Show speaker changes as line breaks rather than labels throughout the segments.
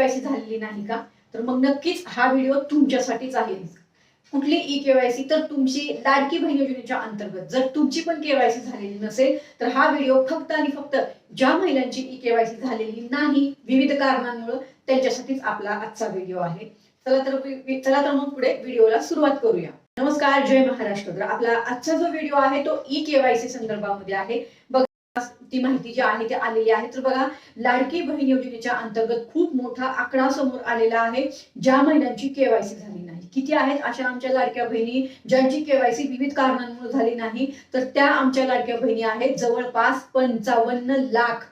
KYC झालेली नाही का, तर मग नक्कीच हा व्हिडिओ तुमच्यासाठीच आहे. कुठली ई केवायसी, तर तुमची लाडकी बहीण योजनेच्या अंतर्गत जर तुमची पण केवायसी झालेली नसेल तर हा व्हिडिओ फक्त आणि फक्त ज्या महिलांची ई केवायसी झालेली नाही विविध कारणांमुळे त्यांच्यासाठीच आपला आजचा व्हिडिओ आहे. चला तर मग पुढे व्हिडिओला सुरुवात करूया. नमस्कार, जय महाराष्ट्र. तर आपला आजचा जो व्हिडिओ आहे तो ई केवायसी संदर्भामध्ये आहे. बघा ती माहिती जी आहे ती आलेली आहे. तर बघा, लाडकी बहीण योजनेच्या अंतर्गत खूप मोठा आकडा समोर आलेला आहे ज्या महिलांची केवायसी झाली नाही. किती आहेत अशा आमच्या लाडक्या बहिणी ज्यांची केवायसी विविध कारणांमुळे झाली नाही, तर त्या आमच्या लाडक्या बहिणी आहेत जवळपास 55 लाख.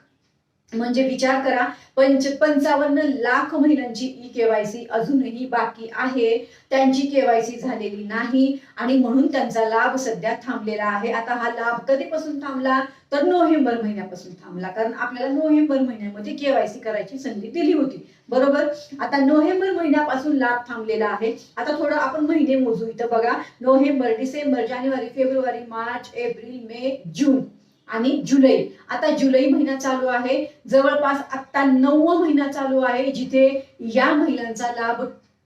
म्हणजे विचार करा, 55 लाख महिलांची ई केवायसी अजूनही बाकी आहे. त्यांची केवायसी झालेली नाही आणि म्हणून त्यांचा लाभ सध्या थांबलेला आहे. आता हा लाभ कधीपासून थांबला, तर नोव्हेंबर महिन्यापासून थांबला. कारण आपल्याला नोव्हेंबर महिन्यामध्ये केवायसी करायची संधी दिली होती, बरोबर. आता नोव्हेंबर महिन्यापासून लाभ थांबलेला आहे. आता थोडं आपण महिने मोजू. इथं बघा, नोव्हेंबर, डिसेंबर, जानेवारी, फेब्रुवारी, मार्च, एप्रिल, मे, जून आणि जुलै. आता जुलै महिना चालू आहे. जवळपास आता 9वा महिना चालू आहे जिथे या महिलांचा लाभ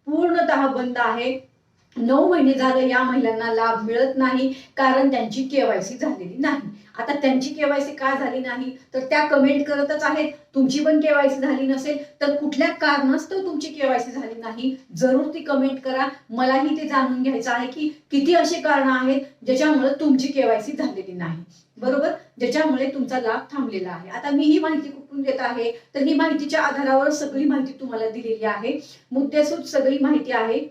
पूर्णतः बंद आहे. 9 महिने झालं या महिलांना लाभ मिळत नाही कारण त्यांची केवायसी झालेली नाही. आता त्यांची केवायसी का झाली नाही, तर त्या कमेंट करतच आहेत. तुमची पण केवायसी झाली नसेल तर कुठल्या कारणास्तव तुमची केवायसी झाली नाही, जरूर ती कमेंट करा. मलाही ते जाणून घ्यायचं आहे की किती असे कारण आहेत ज्याच्यामुळे तुमची केवायसी झालेली नाही, बरोबर, ज्याच्यामुळे तुमचा लाभ थांबलेला आहे. आता मी ही माहिती कुठून देत आहे, तर ही माहितीच्या आधारावर सगळी माहिती तुम्हाला दिलेली आहे. मुद्देसूद सगळी माहिती आहे.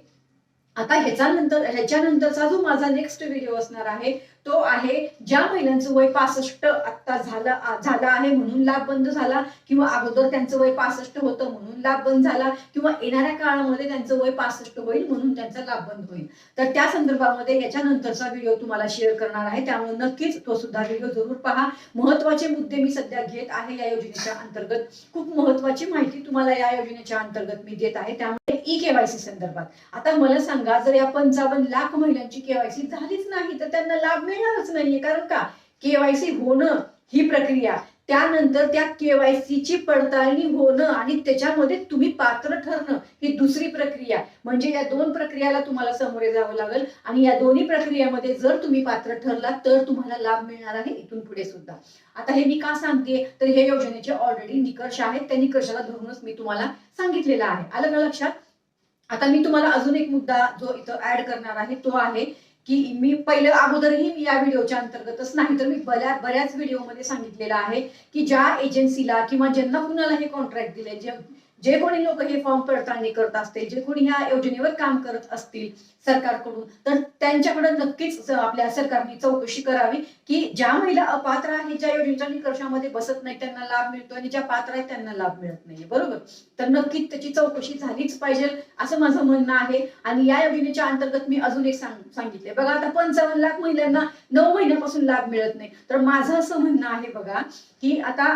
आता ह्याच्यानंतरचा जो माझा नेक्स्ट व्हिडिओ असणार आहे तो आहे ज्या महिलांचं वय 65 आता झालं आहे म्हणून लाभ बंद झाला, किंवा अगोदर त्यांचं वय 65 होतं म्हणून लाभ बंद झाला, किंवा येणाऱ्या काळामध्ये त्यांचं वय 65 होईल म्हणून त्यांचा लाभ बंद होईल. तर त्या संदर्भामध्ये याच्यानंतरचा व्हिडिओ तुम्हाला शेअर करणार आहे, त्यामुळे नक्कीच तो सुद्धा व्हिडिओ जरूर पहा. महत्वाचे मुद्दे मी सध्या घेत आहे या योजनेच्या अंतर्गत. खूप महत्वाची माहिती तुम्हाला या योजनेच्या अंतर्गत मी देत आहे. त्यामुळे ई केवायसी संदर्भात आता मला सांगा, जर या 55 लाख महिलांची केवायसी झालीच नाही तर त्यांना लाभ मिळणारच नाहीये. कारण का, केवायसी होणं ही प्रक्रिया, त्यानंतर त्या केवायसीची पडताळणी होणं आणि त्याच्यामध्ये तुम्ही पात्र ठरणं ही दुसरी प्रक्रिया. म्हणजे या दोन प्रक्रियाला तुम्हाला सामोरे जावं लागेल आणि या दोन्ही प्रक्रियामध्ये जर तुम्ही पात्र ठरलात तर तुम्हाला लाभ मिळणार आहे इथून पुढे सुद्धा. आता हे मी का सांगते, तर हे योजनेचे ऑलरेडी निकष आहेत, त्या निकषाला धरूनच मी तुम्हाला सांगितलेलं आहे. आलं का लक्षात. आता मी तुम्हाला अजून एक मुद्दा जो इथं ऍड करणार आहे तो आहे की मी पहिलं अगोदरही मी या व्हिडिओच्या अंतर्गतच नाही तर मी बऱ्याच व्हिडिओमध्ये सांगितलेलं आहे की ज्या एजन्सीला किंवा ज्यांना कुणाला हे कॉन्ट्रॅक्ट दिले, जे कोणी लोक हे फॉर्म पडताळणी करत असतील, जे कोणी ह्या योजनेवर काम करत असतील सरकारकडून, तर त्यांच्याकडे नक्कीच आपल्या सरकारने चौकशी करावी की ज्या महिला अपात्र आहेत, ज्या योजनेच्या निकषामध्ये बसत नाही त्यांना लाभ मिळतो आणि ज्या पात्र आहेत त्यांना लाभ मिळत नाहीये, बरोबर. तर नक्कीच त्याची चौकशी झालीच पाहिजे असं माझं म्हणणं आहे. आणि या योजनेच्या अंतर्गत मी अजून एक सांगितले. बघा, आता 55 लाख महिलांना 9 महिन्यापासून लाभ मिळत नाही, तर माझं असं म्हणणं आहे बघा की आता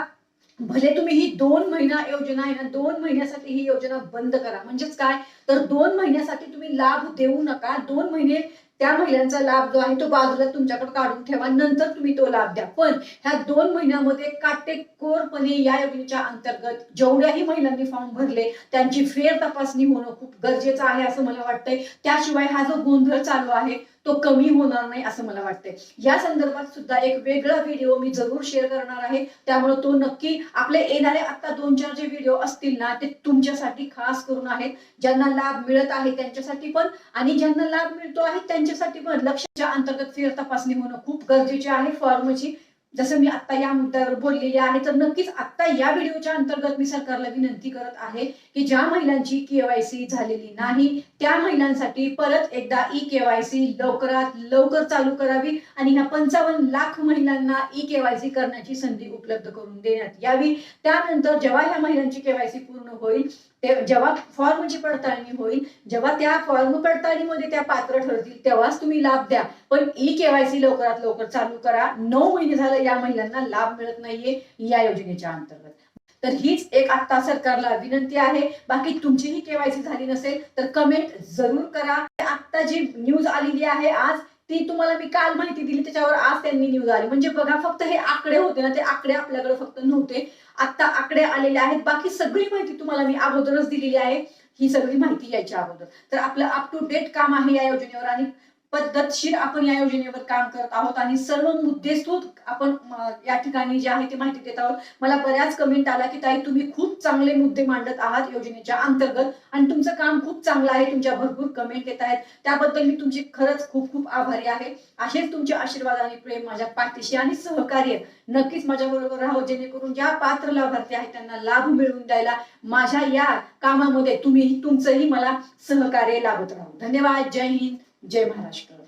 भले तुम्ही ही 2 महिना योजना आहे ना, 2 महिन्यासाठी ही योजना बंद करा. म्हणजेच काय, तर 2 महिन्यासाठी तुम्ही लाभ देऊ नका. 2 महिने त्या महिलांचा लाभ जो आहे तो बाजूला तुमच्याकडे काढून ठेवा, नंतर तुम्ही तो लाभ द्या. पण ह्या 2 महिन्यामध्ये काटेकोरपणे या योजनेच्या अंतर्गत जेवढ्याही महिलांनी फॉर्म भरले त्यांची फेर तपासणी होणं खूप गरजेचं आहे असं मला वाटतंय. त्याशिवाय हा जो गोंधळ चालू आहे तो कमी होणार नाही असं मला वाटतंय. या संदर्भात सुद्धा एक वेगळा व्हिडिओ मी जरूर शेअर करणार आहे, त्यामुळे तो नक्की आपले येणारे आता 2-4 जे व्हिडिओ असतील ना ते तुमच्यासाठी खास करून आहेत. ज्यांना लाभ मिळत आहे त्यांच्यासाठी पण आणि ज्यांना लाभ मिळतो आहे त्यांच्यासाठी पण. लक्षाच्या अंतर्गत फेर तपासणी होणं खूप गरजेचे आहे फॉर्मची, जसं मी आता या मुद्द्यावर बोललेली आहे. तर नक्कीच आता या व्हिडिओच्या अंतर्गत मी सरकारला विनंती करत आहे की ज्या महिलांची केवायसी झालेली नाही त्या महिलांसाठी परत एकदा ई केवायसी लवकरात लवकर चालू करावी आणि ह्या 55 लाख महिलांना ई केवायसी करण्याची संधी उपलब्ध करून देण्यात यावी. त्यानंतर जेव्हा ह्या महिलांची केवायसी पूर्ण होईल, जेव्हा फॉर्मची पडताळणी होईल, जेव्हा त्या फॉर्म पडताळणीमध्ये त्या पात्र ठरतील तेव्हाच तुम्ही लाभ द्या. पण ई केवायसी लवकरात लवकर चालू करा. 9 महिने झाले या महिलांना लाभ मिळत नाहीये या योजनेच्या अंतर्गत. तर हीच एक आता सरकारला विनंती आहे. बाकी तुमचीही केवायसी झाली नसेल तर कमेंट जरूर करा. आता जी न्यूज आलेली आहे आज ती तुम्हाला मी काल माहिती दिली, त्याच्यावर आज त्यांनी न्यूज आली. म्हणजे बघा, फक्त हे आकडे होते ना, ते आकडे आपल्याकडे फक्त नव्हते, आता आकडे आलेले आहेत. बाकी सगळी माहिती तुम्हाला मी अगोदरच दिलेली आहे, ही सगळी माहिती यायच्या अगोदर. तर आपलं अप टू डेट काम आहे या योजनेवर आणि पद्धतशीर आपण या योजनेवर काम करत आहोत आणि सर्व मुद्देसूद आपण या ठिकाणी जे आहे ते माहिती देत आहोत. मला बऱ्याच कमेंट आला की ताई तुम्ही खूप चांगले मुद्दे मांडत आहात योजनेच्या अंतर्गत आणि तुमचं काम खूप चांगलं आहे, तुमच्या भरपूर कमेंट येत आहेत, त्याबद्दल मी तुमची खरंच खूप खूप आभारी आहे. असेच तुमचे आशीर्वाद आणि प्रेम माझ्या पाठीशी आणि सहकार्य नक्कीच माझ्या बरोबर राहो, जेणेकरून ज्या पात्र लाभार्थी आहेत त्यांना लाभ मिळवून द्यायला माझ्या या कामामध्ये तुम्ही तुमचंही मला सहकार्य लाभत राहू. धन्यवाद. जय हिंद, जय महाराष्ट्र.